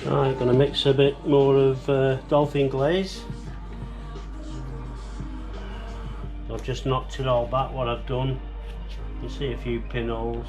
Right, going to mix a bit more of dolphin glaze. I've just knocked it all back what I've done. You see a few pinholes.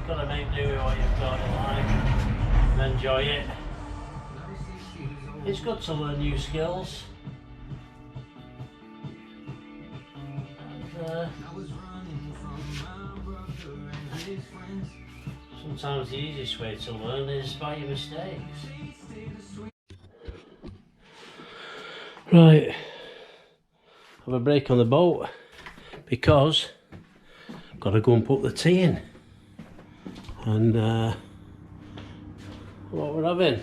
Got to make do with what you've got in life and enjoy it. It's good to learn new skills. And, sometimes the easiest way to learn is by your mistakes. Right, have a break on the boat because I've got to go and put the tea in. And what we're having,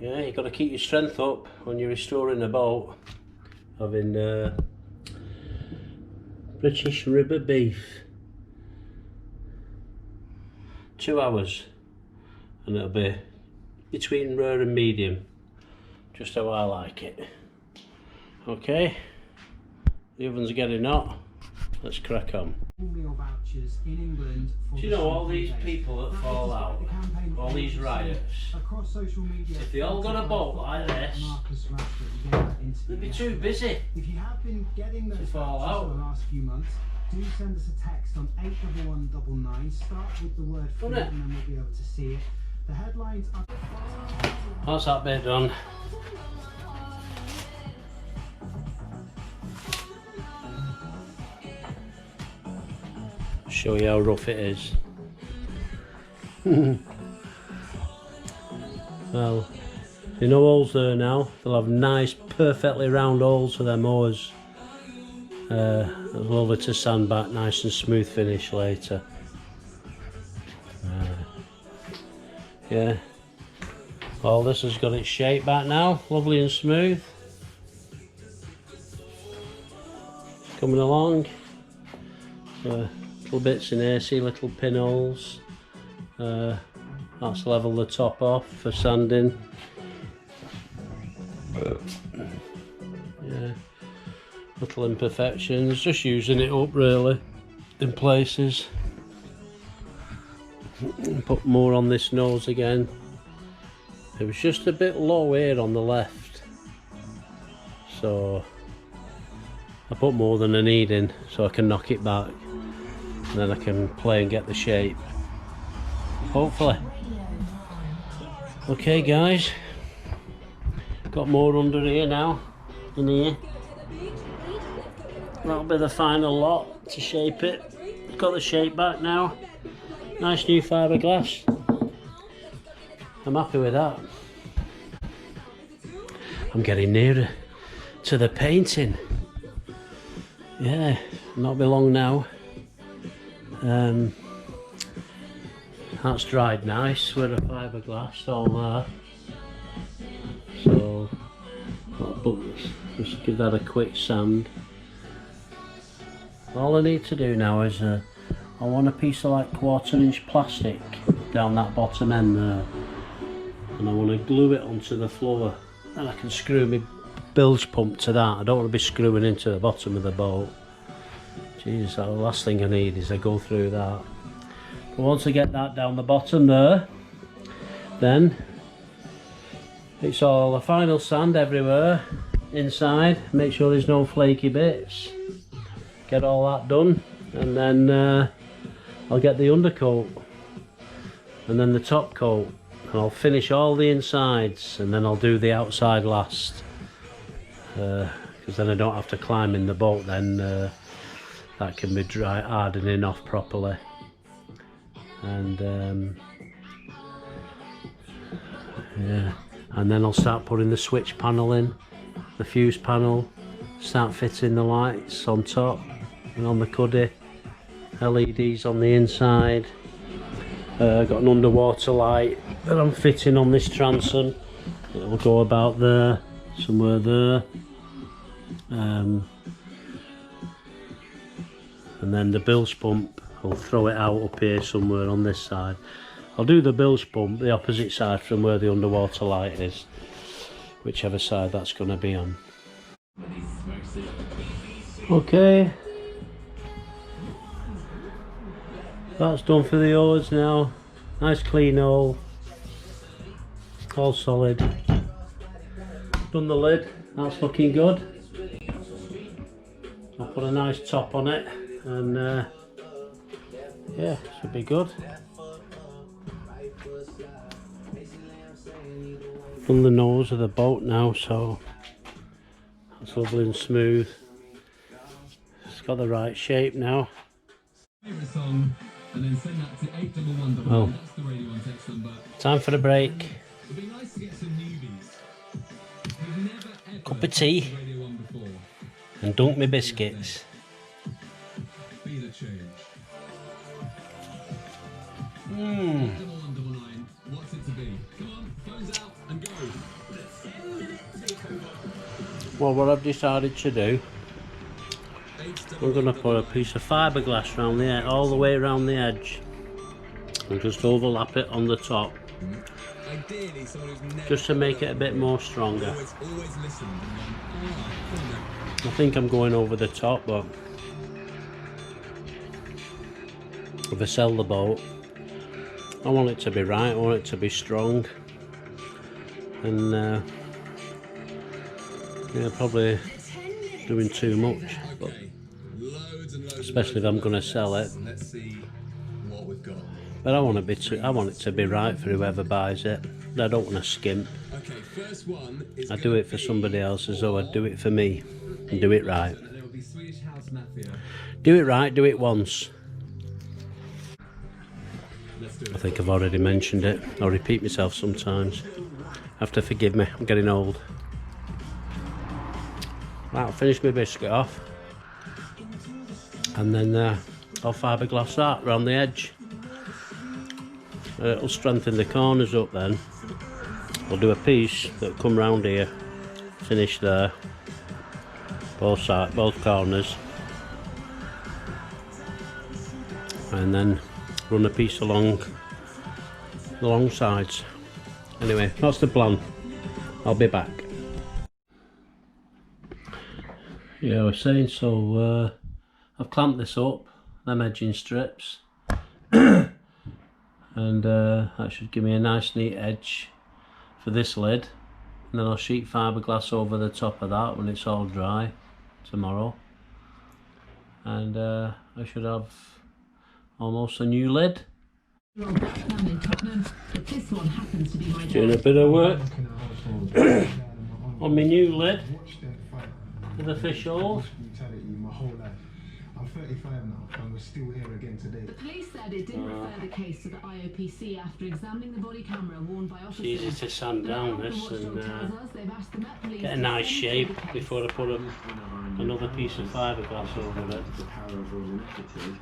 yeah, you've got to keep your strength up when you're restoring a boat. Having British ribber beef, 2 hours, and it'll be between rare and medium, just how I like it. Okay, the oven's getting hot, let's crack on. Vouchers in England. Do you know all these people that fall out, all these riots, across social media, if they all got a boat like this, they'd be too busy if you have been getting those to fall vouchers out. for the last few months, do send us a text on 81199. Start with the word free and then we'll be able to see it. The headlines are... That's that bit done. Show you how rough it is. Well, you know holes there now. They'll have nice, perfectly round holes for their mowers. Lovely to sand back, nice and smooth finish later. Yeah, all this has got its shape back now, lovely and smooth. Coming along. Little bits in here, see little pinholes. That's level the top off for sanding. Yeah, little imperfections, just using it up really in places. Put more on this nose again. It was just a bit low here on the left, so I put more than I need in so I can knock it back. And then I can play and get the shape, hopefully. Okay guys, got more under here now, in here. That'll be the final lot to shape it. Got the shape back now, nice new fiberglass. I'm happy with that. I'm getting nearer to the painting. Yeah, not be long now. That's dried nice with a fiberglass all there, so just give that a quick sand. All I need to do now is I want a piece of like 1/4 inch plastic down that bottom end there, and I want to glue it onto the floor, and I can screw my bilge pump to that. I don't want to be screwing into the bottom of the boat. Do Jeez, the last thing I need is I go through that. But once I get that down the bottom there, then it's all the final sand everywhere inside. Make sure there's no flaky bits. Get all that done, and then I'll get the undercoat and then the top coat, and I'll finish all the insides, and then I'll do the outside last, because then I don't have to climb in the boat. Then that can be hardening off properly. And yeah, and then I'll start putting the switch panel in, the fuse panel, start fitting the lights on top and on the cuddy, LEDs on the inside. Got an underwater light that I'm fitting on this transom. It'll go about there, somewhere there. And then the bilge pump, I'll throw it out up here somewhere on this side. I'll do the bilge pump the opposite side from where the underwater light is, whichever side that's going to be on. Okay, that's done for the oars now. Nice clean hole, all solid. Done the lid, that's looking good. I'll put a nice top on it, and yeah, should be good. Done the nose of the boat now, so that's lovely and smooth. It's got the right shape now. Well, time for a break. Cup of tea and dunk me biscuits. Well, what I've decided to do, I'm going to put a piece of fiberglass around the edge, all the way around the edge, and just overlap it on the top, just to make it a bit more stronger. I think I'm going over the top, but if I sell the boat, I want it to be right, I want it to be strong, and yeah, probably doing too much, but especially if I'm going to sell it. But I want it to be right for whoever buys it. I don't want to skimp. I do it for somebody else as though I do it for me, and do it right. Do it right, do it once. I think I've already mentioned it. I'll repeat myself sometimes. Have to forgive me, I'm getting old. Right, I'll finish my biscuit off, and then I'll fiberglass that around the edge. It'll strengthen the corners up then. I'll do a piece that'll come round here, finish there, both sides, both corners, and then run a piece along the long sides. Anyway, that's the plan. I'll be back. Yeah, I was saying, so I've clamped this up, them edging strips, and that should give me a nice neat edge for this lid, and then I'll sheet fiberglass over the top of that when it's all dry tomorrow, and I should have almost a new lid. Doing a bit of work on my new lid for the fish holes. I'm 35 now, and we're still here again today. The police said it didn't refer the case to the IOPC after examining the body camera worn by officers. It's easy to sand down this and get a nice shape before I put another piece of fiberglass over it. The power of those initiative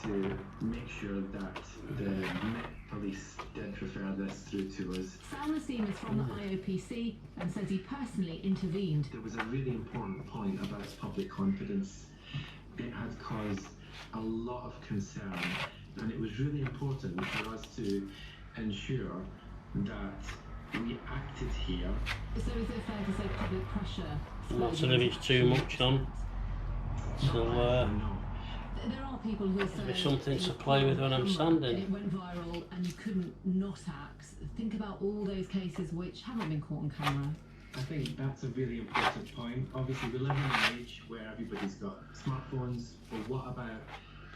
to make sure that the Met Police did refer this through to us. Sal Nassim is from the IOPC and says he personally intervened. There was a really important point about public confidence. It had caused a lot of concern, and it was really important for us to ensure that we acted here. So is it fair to say public pressure? Not sure if it's too much on. So No, there are people who say Maybe something to play with when I'm sanding. It went viral and you couldn't not act. Think about all those cases which haven't been caught on camera. I think that's a really important point. Obviously, we live in an age where everybody's got smartphones, but what about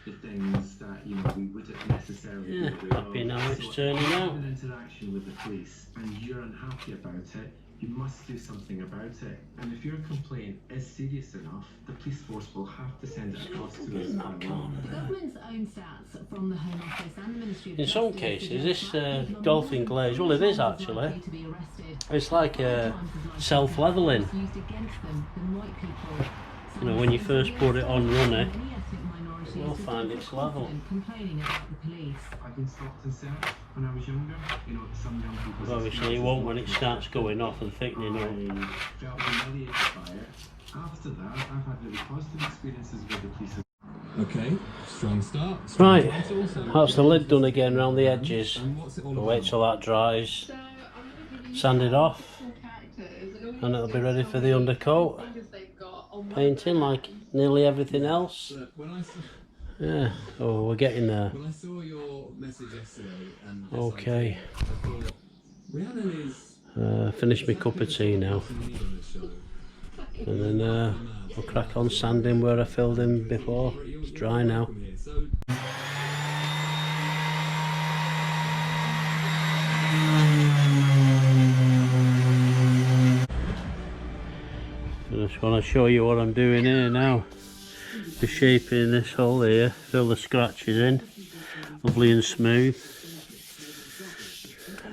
the things that, you know, we wouldn't necessarily Yeah, do? happy now it's turning if you out. have an interaction with the police and you're unhappy about it, you must do something about it. And if your complaint is serious enough, the police force will have to send it across to us. The government's own stats from the Home Office and the Ministry of In some Justice cases, suggest this that people dolphin are glaze, well, it is more actually. likely to be arrested. It's like self-leveling. Used against them than white people. You know, when you first put it on running, Many ethnic minorities you'll just find don't it's feel level. confident complaining about the police. I've been stopped and searched when I was younger. You know, some young people's Obviously it won't when it starts going off and thickening up. I felt humiliated by it. After that, I've had really positive experiences with the police. Okay, strong start. Right, that's the lid done again around the edges. We'll wait till that dries, sand it off, and it'll be ready for the undercoat. Painting like nearly everything else. Yeah, oh, we're getting there. When I saw your message yesterday and Okay, I thought, Rhiannon is finished my cup of tea now. And then we'll crack on sanding where I filled in before. It's dry now. I just want to show you what I'm doing here now. Just shaping this hole here, fill the scratches in, lovely and smooth.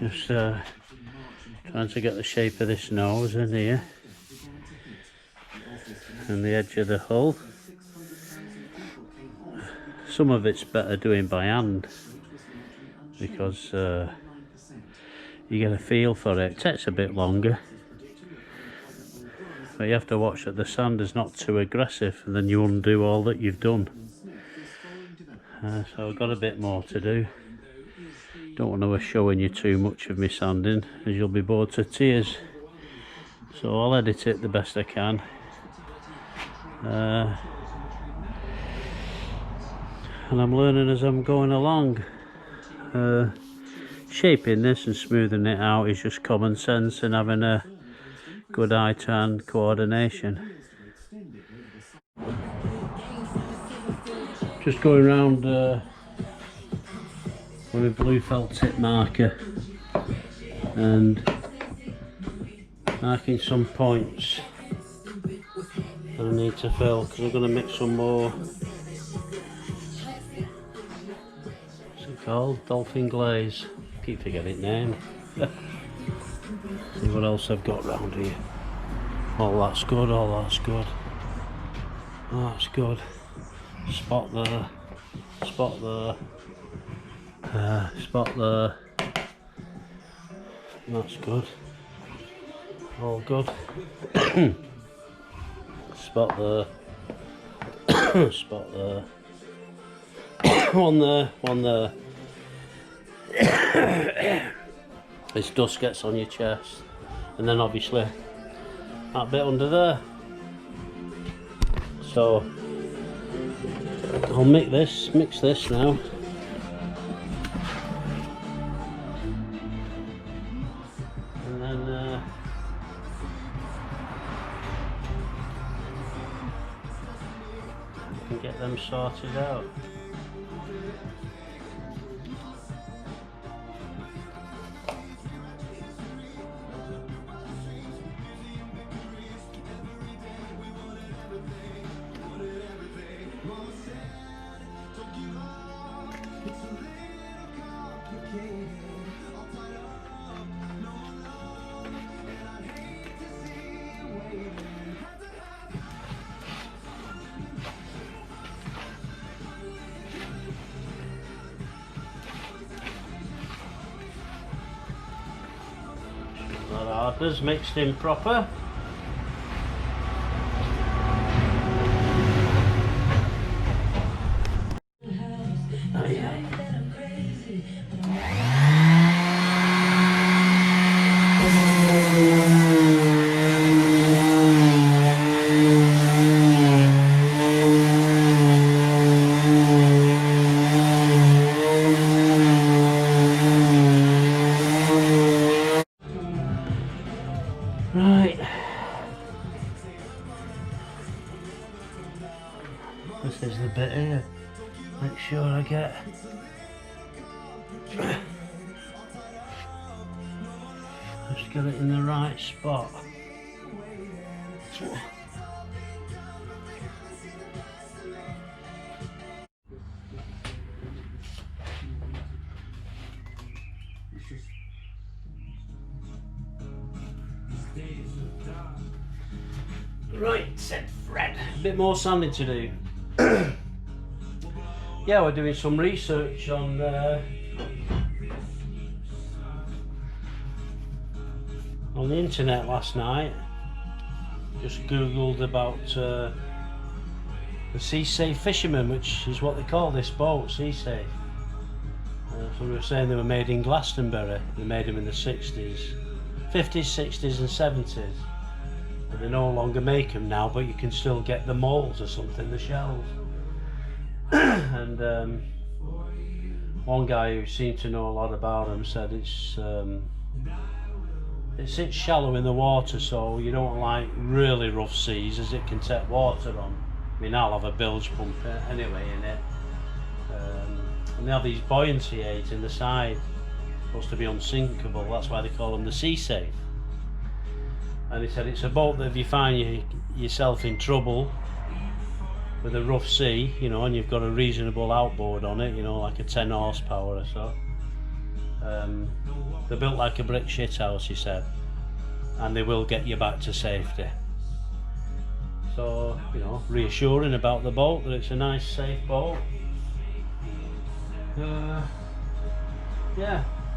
Just trying to get the shape of this nose in here. And the edge of the hull. Some of it's better doing by hand because you get a feel for it. It takes a bit longer, but you have to watch that the sand is not too aggressive and then you undo all that you've done. So I've got a bit more to do. Don't want to be showing you too much of me sanding as you'll be bored to tears, so I'll edit it the best I can. And I'm learning as I'm going along. Shaping this and smoothing it out is just common sense and having a good eye to hand coordination. Just going around with a blue felt tip marker and marking some points that I need to fill because I'm going to mix some more. What's it called? Dolphin glaze. Keep forgetting name. See what else I've got round here. Oh, that's good. Oh, that's good. Oh, that's good. Spot there. Spot there. Spot there. That's good. All good. Spot there. Spot there. One there. One there. This dust gets on your chest, and then obviously that bit under there. So I'll mix this now. And then I can get them sorted out. That hardens mixed in proper. Oh, yeah. This is the bit here. Make sure I get just get it in the right spot. Right, said Fred. A bit more sanding to do. Yeah, we're doing some research on the internet last night. Just googled about the Sea Safe Fisherman, which is what they call this boat, Sea Safe. So we were saying they were made in Glastonbury. They made them in the 60s, 50s, 60s and 70s. But they no longer make them now, but you can still get the molds or something, the shells. And one guy who seemed to know a lot about them said it's shallow in the water, so you don't like really rough seas, as it can take water on. I mean, I'll have a bilge pump anyway in it. And they have these buoyancy aids in the side, supposed to be unsinkable. That's why they call them the Sea Safe. And he said it's a boat that if you find yourself in trouble with a rough sea, you know, and you've got a reasonable outboard on it, you know, like a 10 horsepower or so, they're built like a brick shithouse, he said, and they will get you back to safety. So, you know, reassuring about the boat, that it's a nice, safe boat. Yeah,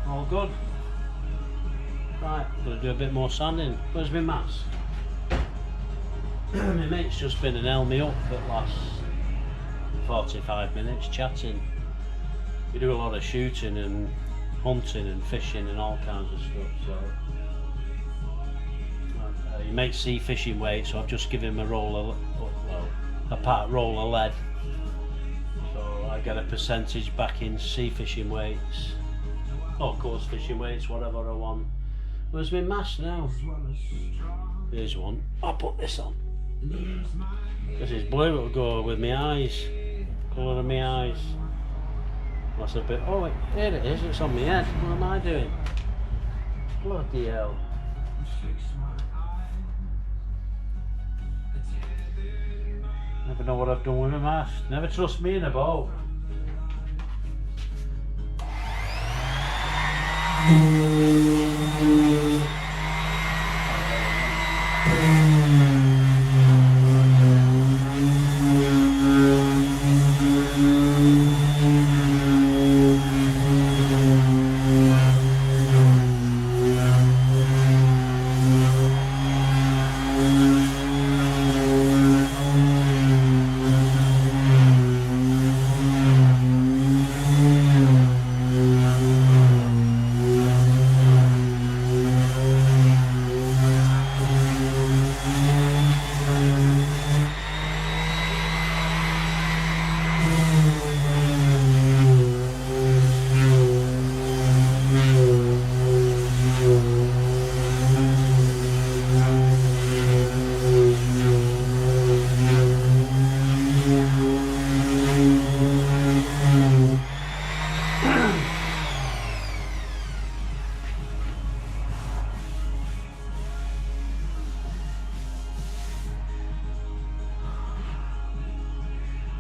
all good. Right, I'm going to do a bit more sanding. Where's my mask? My mate's just been and held me up for the last 45 minutes chatting. We do a lot of shooting and hunting and fishing and all kinds of stuff, so he makes sea fishing weights, so I've just given him a roll of lead, so I get a percentage back in sea fishing weights, or course fishing weights, whatever I want. Where's my mask now? Here's one. I'll put this on. This is blue, it'll go with my eyes, colour of my eyes. That's a bit, oh wait, here it is, it's on my head. What am I doing? Bloody hell. Never know what I've done with my mask. Never trust me in a boat.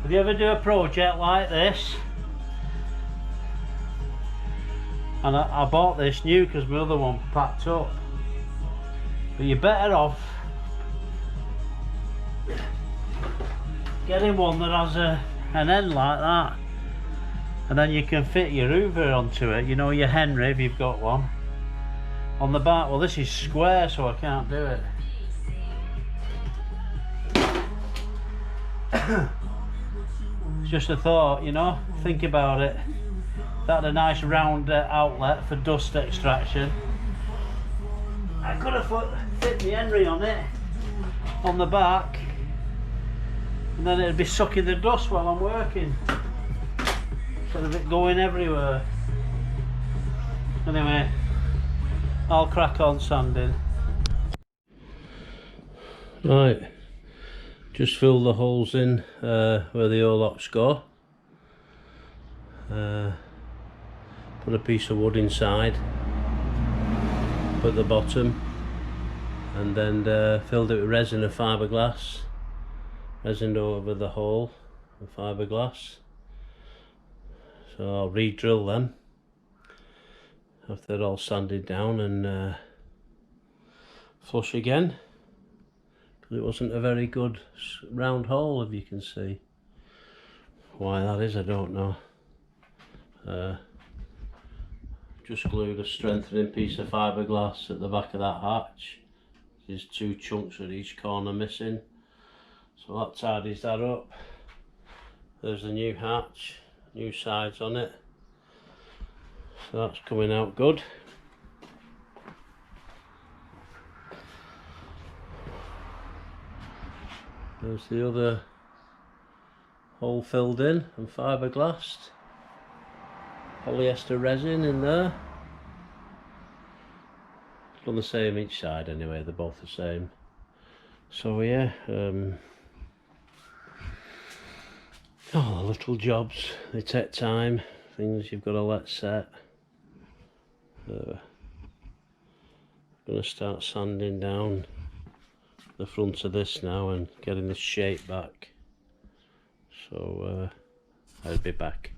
Have you ever do a project like this? And I bought this new because my other one packed up. But you're better off getting one that has an end like that. And then you can fit your hoover onto it, you know, your Henry if you've got one. On the back, well this is square so I can't do it. It's just a thought, you know, think about it. That had a nice round outlet for dust extraction. I could have fit the Henry on it, on the back, and then it'd be sucking the dust while I'm working, instead of it going everywhere. Anyway, I'll crack on sanding. Right, Just fill the holes in where the O-locks go. Put a piece of wood inside, put the bottom, and then filled it with resin and fiberglass. Resined over the hole with fiberglass. So I'll re-drill them after they're all sanded down and flush again. It wasn't a very good round hole, if you can see. Why that is, I don't know. Just glued a strengthening piece of fiberglass at the back of that hatch. There's 2 chunks at each corner missing, so that tidies that up. There's the new hatch, new sides on it, so that's coming out good. There's the other hole filled in and fiberglassed. Polyester resin in there. It's done the same each side anyway, they're both the same. So yeah, oh, little jobs, they take time, things you've got to let set. I'm going to start sanding down the front of this now and getting this shape back. So I'll be back.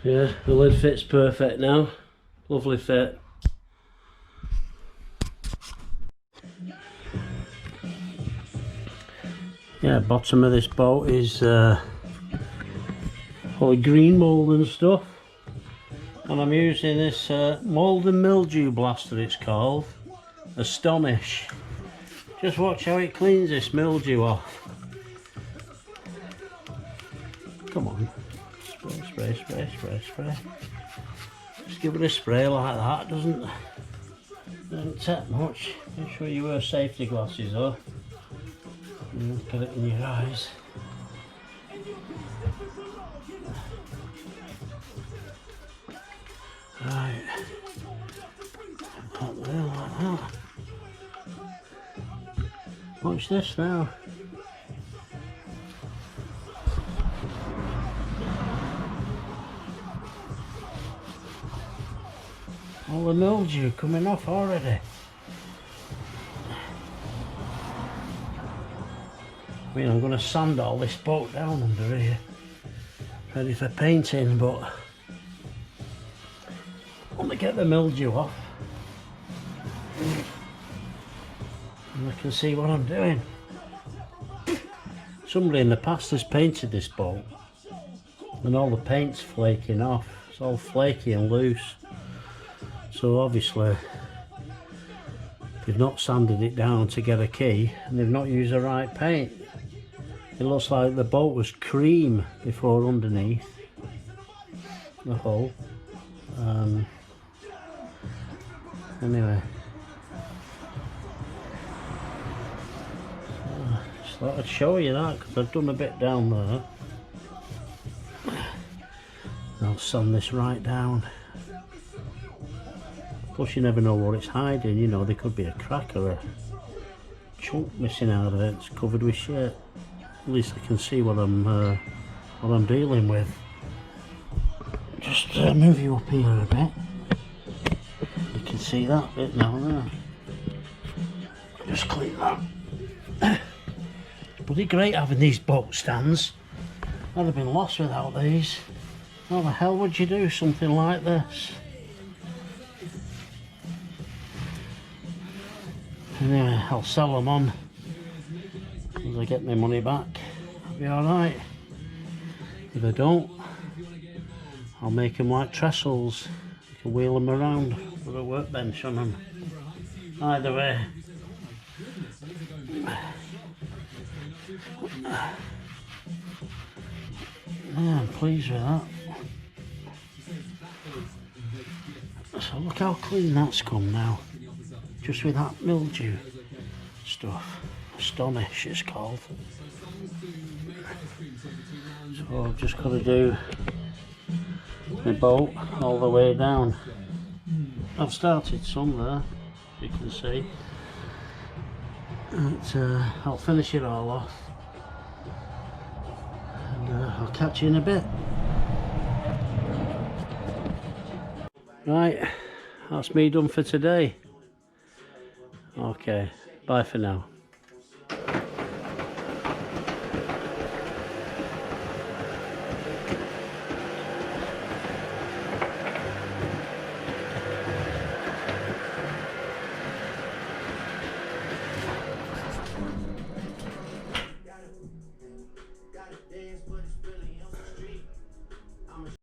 Yeah, the lid fits perfect now. Lovely fit. Yeah, bottom of this boat is all green mould and stuff. And I'm using this mould and mildew blaster, it's called. Astonish. Just watch how it cleans this mildew off. Come on. Spray, spray, spray, spray, spray. Just give it a spray like that, doesn't take much. Make sure you wear safety glasses though. Get it in your eyes. Right. Up there like that. Watch this now. All the mildew coming off already. I mean, I'm going to sand all this boat down under here, ready for painting, but I want to get the mildew off and I can see what I'm doing. Somebody in the past has painted this boat and all the paint's flaking off. It's all flaky and loose. So obviously they've not sanded it down to get a key and they've not used the right paint. It looks like the boat was cream before underneath the hull. Anyway, just thought I'd show you that because I've done a bit down there. I'll sand this right down. Plus you never know what it's hiding, you know, there could be a crack or a chunk missing out of it. It's covered with shit. At least I can see what I'm dealing with. Just move you up here a bit. You can see that bit now there. Just clean that. It's bloody great having these boat stands. I'd have been lost without these. How the hell would you do something like this? Anyway, I'll sell them on as I get my money back. I'll be alright. If I don't, I'll make them like trestles. You can wheel them around with a workbench on them. Either way. Yeah, I'm pleased with that. So look how clean that's come now. Just with that mildew stuff. Astonish it's called. So I've just got to do my boat all the way down. I've started some there, you can see. And, I'll finish it all off, and I'll catch you in a bit. Right, that's me done for today. Okay, bye for now.